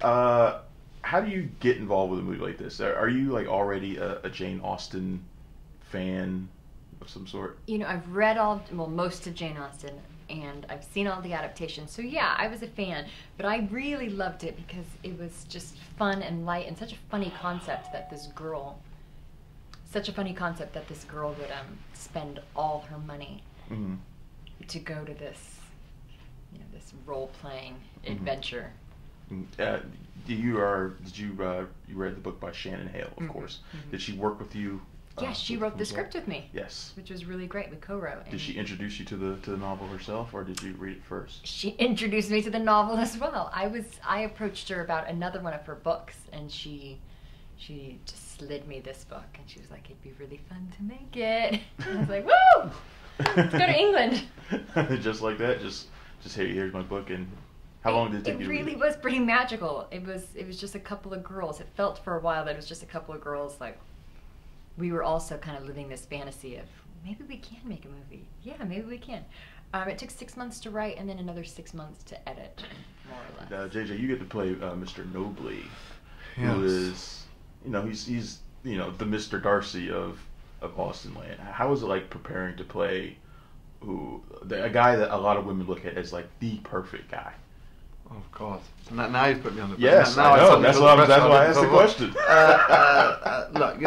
How do you get involved with a movie like this? Are you like already a Jane Austen fan of some sort? You know, I've read most of Jane Austen, and I've seen all the adaptations. So yeah, I was a fan, but I really loved it because it was just fun and light, and such a funny concept that this girl would spend all her money to go to this, this role-playing adventure. You read the book by Shannon Hale, of course. Did she work with you? Yes, she wrote the script with me. Yes, which was really great. We co-wrote. Did she introduce you to the novel herself, or did you read it first? She introduced me to the novel as well. I approached her about another one of her books, and she just slid me this book, and she was like, "It'd be really fun to make it." And I was like, "Woo! Let's go to England." Just like that. Just hey, here's my book. And how long did it take you to read it? It really was pretty magical. It was just a couple of girls. It felt for a while that it was just a couple of girls. Like, we were also kind of living this fantasy of maybe we can make a movie. Yeah, maybe we can. It took 6 months to write, and then another 6 months to edit, more or less. JJ, you get to play Mr. Nobley, yes. Who is, he's the Mr. Darcy of Austenland. How is it like preparing to play a guy that a lot of women look at as like the perfect guy? Oh God! Now you've put me on the yes. Now I know. That's why I asked the question. Look,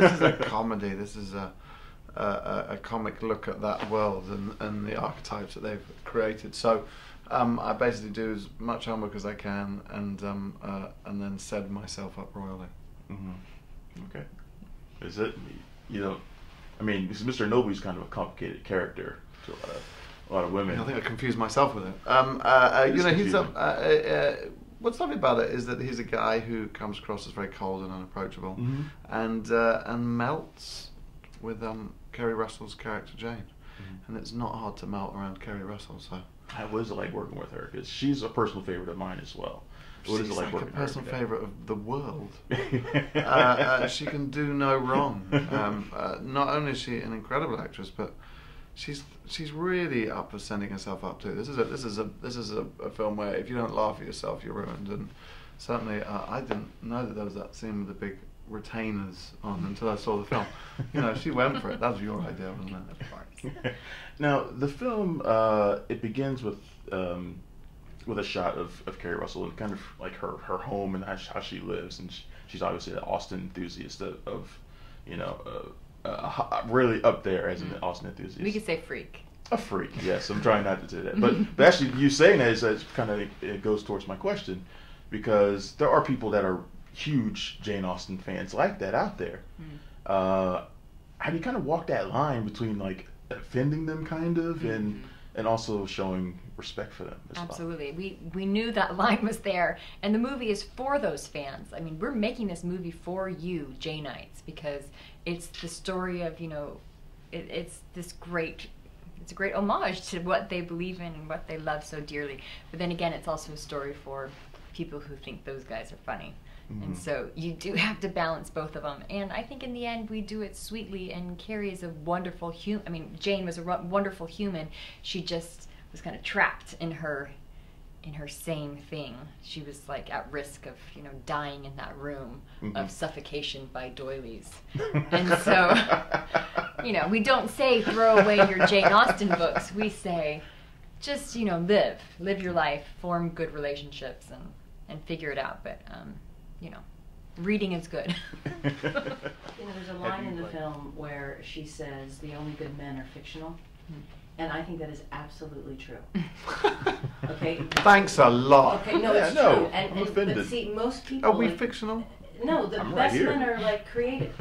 this is a comedy. This is a comic look at that world and the archetypes that they've created. So I basically do as much homework as I can, and then set myself up royally. Okay. Is it? Because Mr. Nobley's kind of a complicated character to a lot of women. I think I confused myself with it. He's what's lovely about it is that he's a guy who comes across as very cold and unapproachable, and melts with Keri Russell's character Jane, and it's not hard to melt around Keri Russell. So how was it like working with her? Because she's a personal favorite of mine as well. What is it like working with her? She's a personal favorite of the world. She can do no wrong. Not only is she an incredible actress, but she's really up for sending herself up too. This is a film where if you don't laugh at yourself, you're ruined. And certainly, I didn't know that there was that scene with the big retainers on until I saw the film. She went for it. That was your idea, wasn't it? Of course. Now the film it begins with a shot of Keri Russell and kind of like her home and how she lives, and she's obviously an Austen enthusiast of really up there as an Austen enthusiast. We could say freak. A freak, yes. I'm trying not to say that, but actually, you saying that is kind of it goes towards my question, because there are people that are huge Jane Austen fans like that out there. How do you kind of walk that line between like offending them, kind of, and also showing respect for them as Absolutely. Well. We knew that line was there, and the movie is for those fans. I mean, we're making this movie for you, Janeites, because it's the story of, it's a great homage to what they believe in and what they love so dearly. But then again, it's also a story for people who think those guys are funny. And so you do have to balance both of them. And I think in the end we do it sweetly, and Keri is a wonderful human. I mean, Jane was a wonderful human. She just was kind of trapped in her same thing. She was like at risk of, dying in that room of suffocation by doilies. And so, we don't say throw away your Jane Austen books. We say just, live your life, form good relationships, and figure it out. But reading is good. There's a line in the film where she says the only good men are fictional, and I think that is absolutely true. Okay. Thanks a lot. Okay, no, it's true. And but see, most people. Are we fictional? No, the best men are like creative.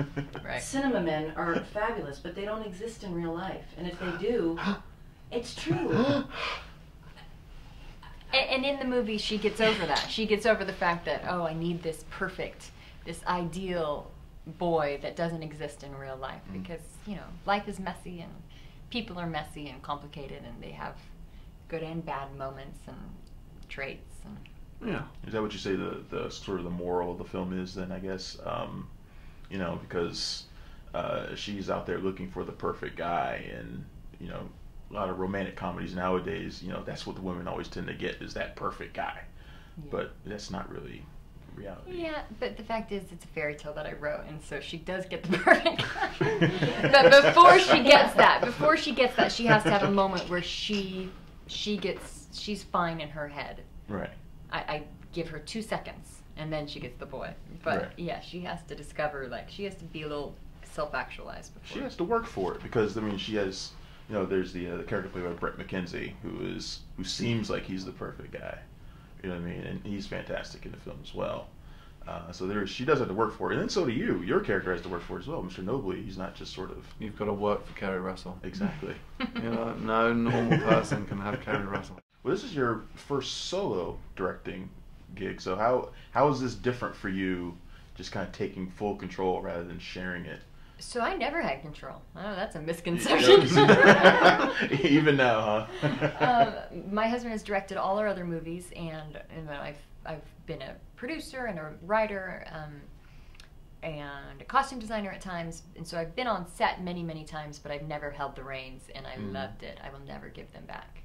Right. Cinema men are fabulous, but they don't exist in real life. And if they do, it's true. And in the movie, she gets over that. She gets over the fact that, I need this ideal boy that doesn't exist in real life, because, life is messy and people are messy and complicated, and they have good and bad moments and traits. And yeah. Is that what you say the sort of the moral of the film is then, I guess? Because she's out there looking for the perfect guy, and, a lot of romantic comedies nowadays, that's what the women always tend to get, is that perfect guy. but that's not really reality. Yeah, but the fact is, it's a fairy tale that I wrote, and so she does get the perfect guy. But before she gets that, she has to have a moment where she's fine in her head. Right. I give her 2 seconds, and then she gets the boy. But Right. yeah, she has to discover, like, she has to be a little self-actualized before. She has to work for it because I mean she has, you know, there's the character played by Brett McKenzie who seems like he's the perfect guy, you know what I mean, and he's fantastic in the film as well. So she does have to work for it, and then so do you. Your character has to work for it as well, Mr. Nobley. He's not just sort of. You've got to work for Keri Russell. Exactly. You know, no normal person can have Keri Russell. Well, this is your first solo directing gig, so how is this different for you? Just kind of taking full control rather than sharing it. So I never had control. Oh, that's a misconception. Even now, huh? My husband has directed all our other movies, and I've been a producer and a writer and a costume designer at times, and so I've been on set many, many times, but I've never held the reins, and I loved it. I will never give them back.